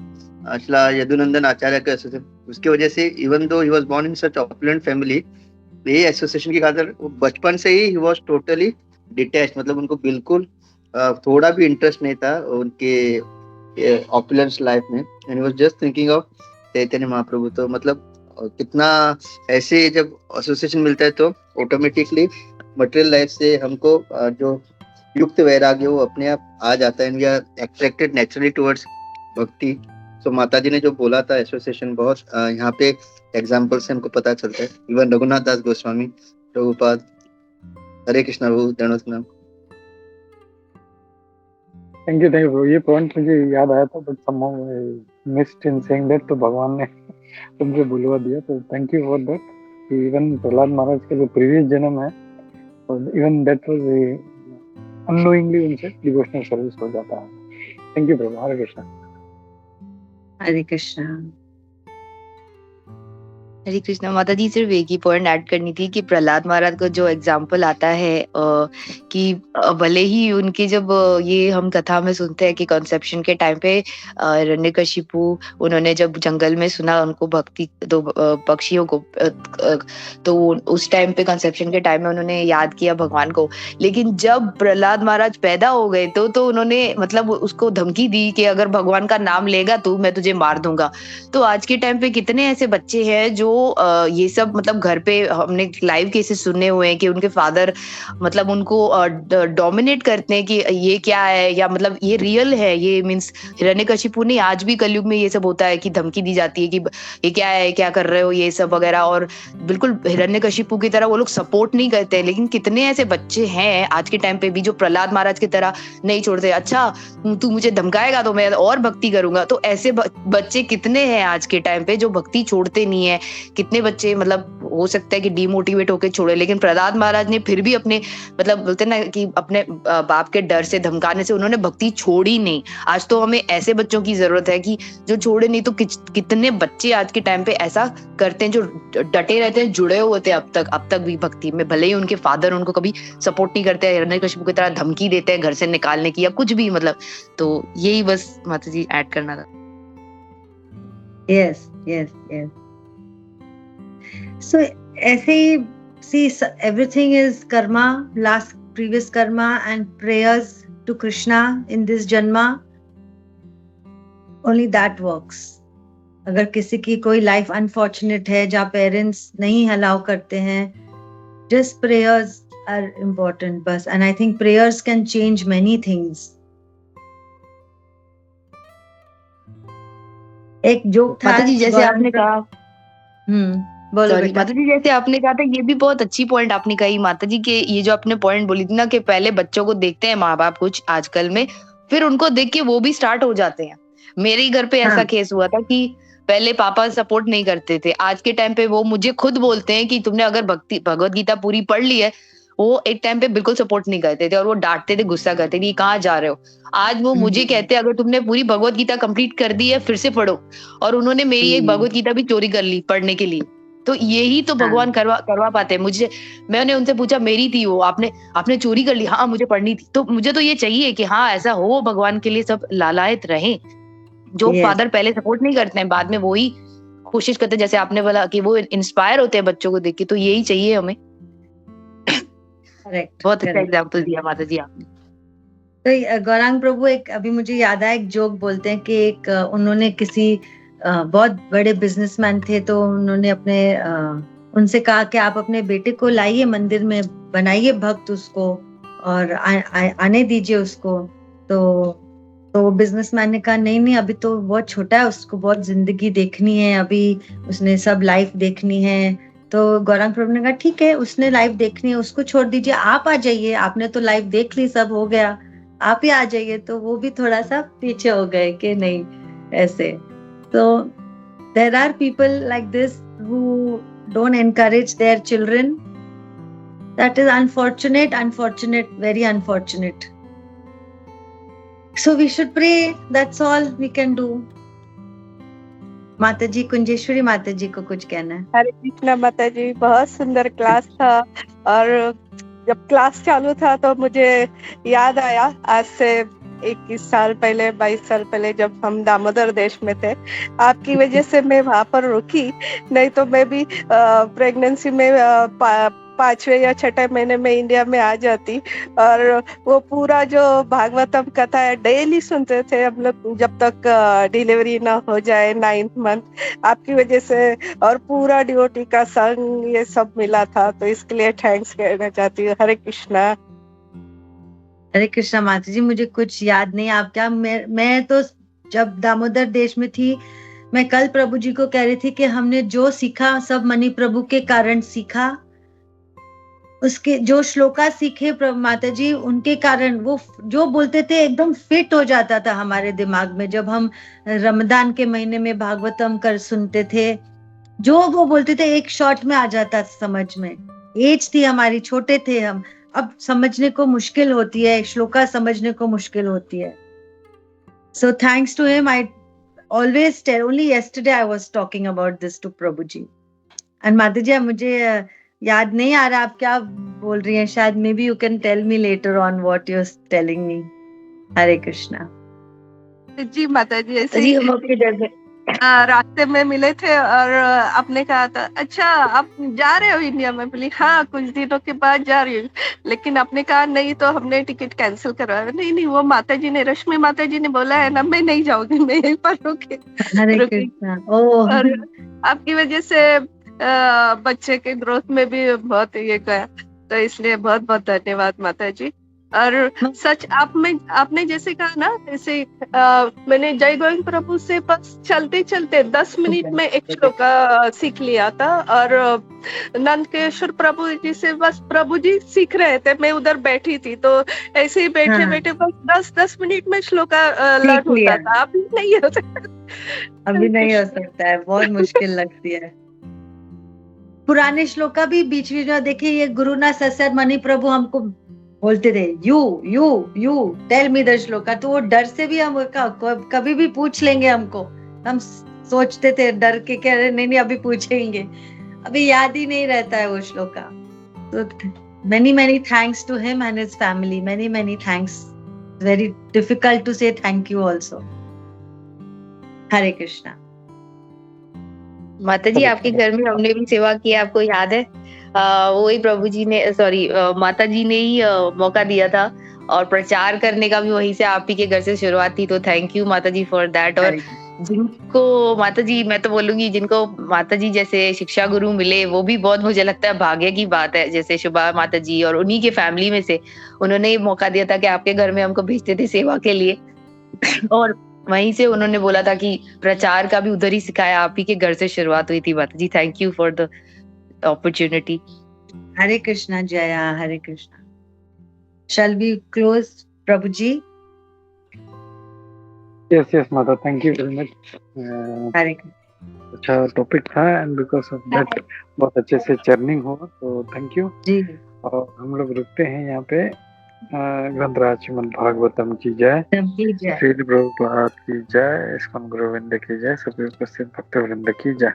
शिला यदुनंदन आचार्य का एसोसिएशन, उसकी वजह से even though he was born in such opulent family, ये एसोसिएशन की खातिर बचपन से ही वाज टोटली डिटैच्ड, मतलब उनको बिल्कुल थोड़ा भी इंटरेस्ट नहीं था उनके ऑपुलेंस लाइफ में, and he was just thinking of Chaitanya Mahaprabhu. तो मतलब कितना ऐसे जब एसोसिएशन मिलता है तो ऑटोमेटिकली मटेरियल लाइफ से हमको जो युक्त वैराग्य वो अपने आप आ जाता है, and we are attracted naturally towards bhakti. तो माताजी ने जो बोला था एसोसिएशन, बहुत यहाँ पे एग्जाम्पल से हमको पता चलता है। इवन रघुनाथ दास गोस्वामी, प्रभुपाद, हरे कृष्णा प्रभु, धन्यवाद। Thank you. ये पॉइंट मुझे याद आया था, but somehow I missed in saying that, तो भगवान ने तुमसे बुलवा दिया, तो thank you for that. Even Prahlad Maharaj का जो प्रीवियस जन्म है, इवन दैट वाज अननोइंगली उनसे डिवोशनल सर्विस हो जाता है। थैंक यू प्रभु। हरे कृष्णा। हरे कृष्णा। हरे कृष्णा। माता जी सिर्फ एक ही पॉइंट ऐड करनी थी कि प्रहलाद महाराज का जो एग्जाम्पल आता है कि भले ही उनके जब ये हम कथा में सुनते हैं कि कॉन्सेप्शन के टाइम पे हिरण्यकशिपु उन्होंने जब जंगल में सुना उनको भक्ति दो पक्षियों को, तो उस टाइम पे कॉन्सेप्शन के टाइम में उन्होंने याद किया भगवान को, लेकिन जब प्रहलाद महाराज पैदा हो गए तो उन्होंने मतलब उसको धमकी दी कि अगर भगवान का नाम लेगा तू, मैं तुझे मार दूंगा। तो आज के टाइम पे कितने ऐसे बच्चे हैं जो ये सब मतलब घर पे हमने लाइव केसेस सुने हुए हैं कि उनके फादर मतलब उनको डोमिनेट करते हैं कि ये क्या है, या मतलब ये रियल है, ये मींस हिरण्यकशिपु ने आज भी कलयुग में ये सब होता है कि धमकी दी जाती है कि ये क्या है, क्या कर रहे हो, ये सब वगैरह, और बिल्कुल हिरण्यकशिपु की तरह वो लोग सपोर्ट नहीं करते हैं। लेकिन कितने ऐसे बच्चे हैं आज के टाइम पे भी जो प्रहलाद महाराज की तरह नहीं छोड़ते, अच्छा तू मुझे धमकाएगा तो मैं और भक्ति करूंगा। तो ऐसे बच्चे कितने हैं आज के टाइम पे जो भक्ति छोड़ते नहीं है, कितने बच्चे मतलब हो सकता है कि डिमोटिवेट होकर छोड़े, लेकिन प्रहलाद महाराज ने फिर भी अपने मतलब बोलते ना कि अपने बाप के डर से धमकाने से उन्होंने भक्ति छोड़ी नहीं। आज तो हमें ऐसे बच्चों की जरूरत है कि जो छोड़े नहीं। तो कितने बच्चे आज के टाइम पे ऐसा करते हैं जो डटे रहते हैं, जुड़े हुए थे अब तक भी भक्ति में, भले ही उनके फादर उनको कभी सपोर्ट नहीं करते, हिरण्यकशिपु की तरह धमकी देते हैं घर से निकालने की या कुछ भी, मतलब। तो यही बस माता जी ऐड करना था। Yes yes yes. सो ऐसे ही see everything is karma, last previous karma and prayers to Krishna in this janma, only that works. अगर किसी की कोई लाइफ अनफॉर्चुनेट है जहाँ पेरेंट्स नहीं अलाउ करते हैं, just prayers are important बस, and I think prayers can change many things. एक जोक था माता जी जैसे आपने कहा, बोलो सॉरी बेटा। माता जी, जैसे आपने कहा था ये भी बहुत अच्छी पॉइंट आपने कही माता जी के, ये जो आपने पॉइंट बोली थी ना कि पहले बच्चों को देखते हैं माँ बाप कुछ आजकल में, फिर उनको देख के वो भी स्टार्ट हो जाते हैं। मेरे ही घर पे ऐसा केस हुआ था कि पहले पापा सपोर्ट नहीं करते थे, आज के टाइम पे वो मुझे खुद बोलते हैं कि तुमने अगर भगवत गीता पूरी पढ़ ली है। वो एक टाइम पे बिल्कुल सपोर्ट नहीं करते थे और वो डांटते थे, गुस्सा करते थे, कहाँ जा रहे हो। आज वो मुझे कहते हैं अगर तुमने पूरी भगवत गीता कंप्लीट कर दी है फिर से पढ़ो। और उन्होंने मेरी एक भगवत गीता भी चोरी कर ली पढ़ने के लिए। तो यही तो भगवान करवा पाते हैं मुझे। मैंने उनसे पूछा, मेरी थी वो, आपने चोरी कर ली? हाँ मुझे पढ़नी थी। तो मुझे तो ये चाहिए कि हाँ ऐसा हो, भगवान के लिए सब लालायत रहे। जो फादर पहले सपोर्ट नहीं करते हैं बाद में वही कोशिश करते हैं, जैसे आपने बोला कि वो इंस्पायर होते हैं बच्चों को देख के। तो यही चाहिए हमें। बहुत अच्छा एग्जाम्पल दिया माता जी आपने। तो गौरांग प्रभु एक अभी मुझे याद आया, एक जोक बोलते हैं कि एक उन्होंने किसी बहुत बड़े बिजनेसमैन थे, तो उन्होंने अपने उनसे कहा कि आप अपने बेटे को लाइए मंदिर में, बनाइए भक्त उसको और आने दीजिए उसको। तो बिजनेसमैन ने कहा नहीं अभी तो बहुत छोटा है, उसको बहुत जिंदगी देखनी है, अभी उसने सब लाइफ देखनी है। तो गौरांग प्रभु ने कहा ठीक है, उसने लाइफ देखनी है, उसको छोड़ दीजिए, आप आ जाइए, आपने तो लाइफ देख ली, सब हो गया, आप ही आ जाइए। तो वो भी थोड़ा सा पीछे हो गए कि नहीं ऐसे। So there are people like this who don't encourage their children. That is unfortunate, very unfortunate. So we should pray. That's all we can do. माता जी, कुंजेश्वरी माता जी को कुछ कहना है? हरे कृष्णा माता जी, बहुत सुंदर क्लास था। और जब क्लास चालू था तो मुझे याद आया आज से 21 साल पहले, 22 साल पहले, जब हम दामोदर देश में थे। आपकी वजह से मैं वहां पर रुकी, नहीं तो मैं भी प्रेगनेंसी में 5वें या 6ठे महीने में इंडिया में आ जाती। और वो पूरा जो भागवतम कथा है डेली सुनते थे हम लोग जब तक डिलीवरी ना हो जाए 9th मंथ। आपकी वजह से और पूरा डिवोटी का संग ये सब मिला था, तो इसके लिए थैंक्स कहना चाहती हूँ। हरे कृष्णा। हरे कृष्णा माता जी, मुझे कुछ याद नहीं। आप क्या, मैं तो जब दामोदर देश में थी, मैं कल प्रभु जी को कह रही थी कि हमने जो सीखा सब मणि प्रभु के कारण सीखा। उसके जो श्लोका सीखे माता जी, उनके कारण वो जो बोलते थे एकदम फिट हो जाता था हमारे दिमाग में। जब हम रमजान के महीने में भागवतम कर सुनते थे, जो वो बोलते थे एक शॉट में आ जाता समझ में। एज थी हमारी, छोटे थे हम, अब समझने को मुश्किल होती है, श्लोका समझने को मुश्किल होती है। So thanks to him, I always tell, only yesterday I was talking about this to Prabhu ji. And माता जी, मुझे याद नहीं आ रहा आप क्या बोल रही हैं, शायद maybe you can tell me later on what you're telling me। हरे कृष्णा जी माता जी, ऐसे जी हम आपके जैसे रास्ते में मिले थे और आपने कहा था अच्छा आप जा रहे हो इंडिया में? बोली हाँ कुछ दिनों के बाद जा रही हूँ। लेकिन आपने कहा नहीं तो हमने टिकट कैंसिल करवाया। नहीं वो माता जी ने, रश्मि माता जी ने बोला है ना, मैं नहीं जाऊंगी, मैं यहीं पर रुकी। और आपकी वजह से बच्चे के ग्रोथ में भी बहुत ये गया, तो इसलिए बहुत बहुत धन्यवाद माता जी। और सच आपने जैसे कहा ना, जैसे मैंने जय गोविंद प्रभु से बस चलते चलते 10 मिनट में एक श्लोक सीख लिया था। और नंदकेश्वर प्रभु जी से बस प्रभु जी सीख रहे थे, मैं उधर बैठी थी, तो ऐसे ही बैठे बैठे बस 10 मिनट में श्लोक लर्न होता था। अभी नहीं हो सकता, अभी नहीं हो सकता है, बहुत मुश्किल लगती है। पुराने श्लोका भी बीच बीच में देखिए, ये गुरुनाथ सत्सर मणि प्रभु हमको बोलते थे, you tell me the shloka, तो वो डर से भी हम कभी भी पूछ लेंगे हमको, हम सोचते थे डर के, कह रहे नहीं अभी पूछेंगे, अभी याद ही नहीं रहता है वो श्लोका। तो many thanks to him and his family, many thanks, very difficult to say thank you also. हरे कृष्णा। माता जी आपके घर में हमने भी सेवा की, आपको याद है? वही प्रभु जी ने, सॉरी माता जी ने ही मौका दिया था, और प्रचार करने का भी वहीं से आप ही के घर से शुरुआत थी, तो थैंक यू माता जी फॉर दैट। और जिनको माता जी, मैं तो बोलूंगी जिनको माता जी जैसे शिक्षा गुरु मिले, वो भी बहुत मुझे लगता है भाग्य की बात है। जैसे शुभा माता जी, और उन्हीं के फैमिली में से उन्होंने मौका दिया था कि आपके घर में हमको भेजते थे सेवा के लिए और वहीं से उन्होंने बोला था कि प्रचार का भी उधर ही सिखाया, आप ही के घर से शुरुआत हुई थी। माता जी thank you for the opportunity. Hare Krishna जया, Hare Krishna. Shall we close, प्रभु जी? यस माता, thank you very much. Hare अच्छा टॉपिक था, एंड बिकॉज ऑफ दैट बहुत अच्छे से चर्निंग हुआ, तो थैंक यू। जी। और हम लोग रुकते हैं यहाँ पे। ग्रंथराज श्रीमद् भागवतम की जय, श्री प्रभुपाद की जय, इस्कॉन गोविंद की जय, सभी उपस्थित भक्त वृंद की जय।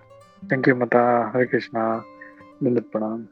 थैंक यू माता। हरे कृष्णा, दंडवत प्रणाम।